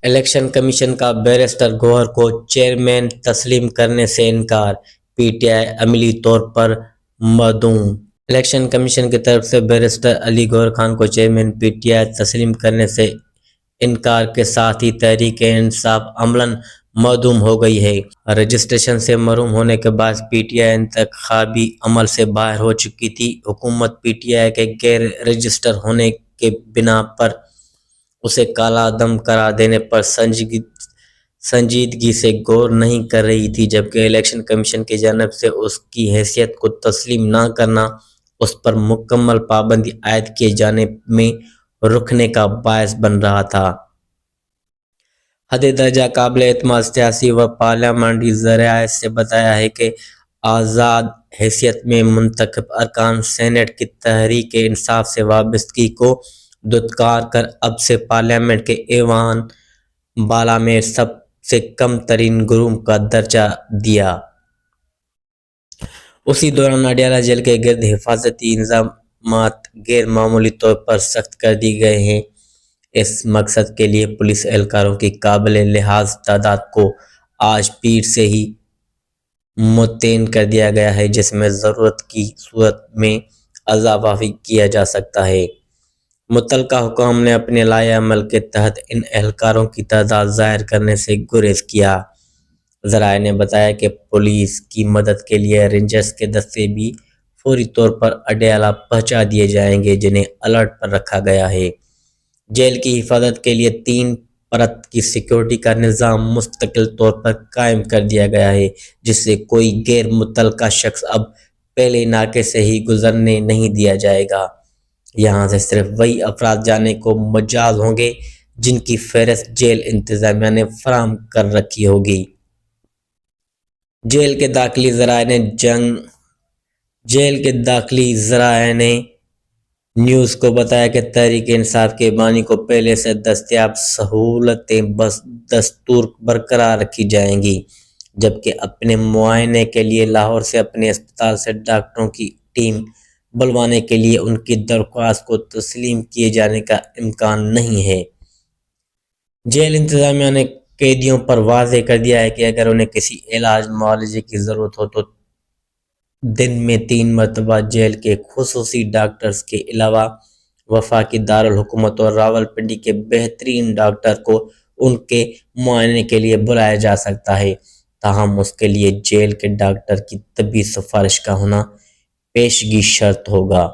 Election commission کا barrister گوہر کو chairman تسلیم کرنے سے انکار، پی ٹی آئی عملی طور پر مدعو۔ الیکشن کمیشن کی طرف سے بیرسٹر علی گوہر خان کو چیئرمین پی ٹی آئی تسلیم کرنے سے انکار کے ساتھ ہی تحریک انصاف عملاً معدوم ہو گئی ہے۔ رجسٹریشن سے محروم ہونے کے باعث پی ٹی آئی انتخابی عمل سے باہر ہو چکی تھی۔ حکومت پی ٹی آئی کے غیر رجسٹر ہونے کے بنا پر اسے کالا دم قرار دینے پر سنجیدگی سے غور نہیں کر رہی تھی، جبکہ الیکشن کمیشن کی جانب سے اس کی حیثیت کو تسلیم نہ کرنا اس پر مکمل پابندی عائد کیے جانے میں رکنے کا باعث بن رہا تھا۔ حد درجہ قابل اعتماد سیاسی و پارلیمانری ذرائع سے بتایا ہے کہ آزاد حیثیت میں منتخب ارکان سینیٹ کی تحریک انصاف سے وابستگی کو دھتکار کر اب سے پارلیمنٹ کے ایوان بالا میں سب سے کم ترین جرم کا درجہ دیا۔ اسی دوران اڈیالہ جیل کے گرد حفاظتی انتظامات غیر معمولی طور پر سخت کر دیے گئے ہیں۔ اس مقصد کے لیے پولیس اہلکاروں کی قابل لحاظ تعداد کو آج پیر سے ہی متعین کر دیا گیا ہے، جس میں ضرورت کی صورت میں اضافہ بھی کیا جا سکتا ہے۔ متعلقہ حکام نے اپنے لائحہ عمل کے تحت ان اہلکاروں کی تعداد ظاہر کرنے سے گریز کیا۔ ذرائع نے بتایا کہ پولیس کی مدد کے لیے رینجرز کے دستے بھی فوری طور پر اڈیالہ پہنچا دیے جائیں گے، جنہیں الرٹ پر رکھا گیا ہے۔ جیل کی حفاظت کے لیے 3 پرت کی سیکورٹی کا نظام مستقل طور پر قائم کر دیا گیا ہے، جس سے کوئی غیر متعلقہ شخص اب پہلے ناکے سے ہی گزرنے نہیں دیا جائے گا۔ یہاں سے صرف وہی افراد جانے کو مجاز ہوں گے جن کی فہرست جیل انتظامیہ نے فراہم کر رکھی ہوگی۔ جیل کے داخلی ذرائع نے نیوز کو بتایا کہ تحریک انصاف کے بانی کو پہلے سے دستیاب سہولتیں بدستور برقرار رکھی جائیں گی، جبکہ اپنے معائنے کے لیے لاہور سے اپنے اسپتال سے ڈاکٹروں کی ٹیم بلوانے کے لیے ان کی درخواست کو تسلیم کیے جانے کا امکان نہیں ہے۔ جیل انتظامیہ نے قیدیوں پر واضح کر دیا ہے کہ اگر انہیں کسی علاج معالجے کی ضرورت ہو تو دن میں 3 مرتبہ جیل کے خصوصی ڈاکٹرز کے علاوہ وفاقی دارالحکومت اور راولپنڈی کے بہترین ڈاکٹر کو ان کے معائنے کے لیے بلایا جا سکتا ہے، تاہم اس کے لیے جیل کے ڈاکٹر کی طبی سفارش کا ہونا پیشگی شرط ہوگا۔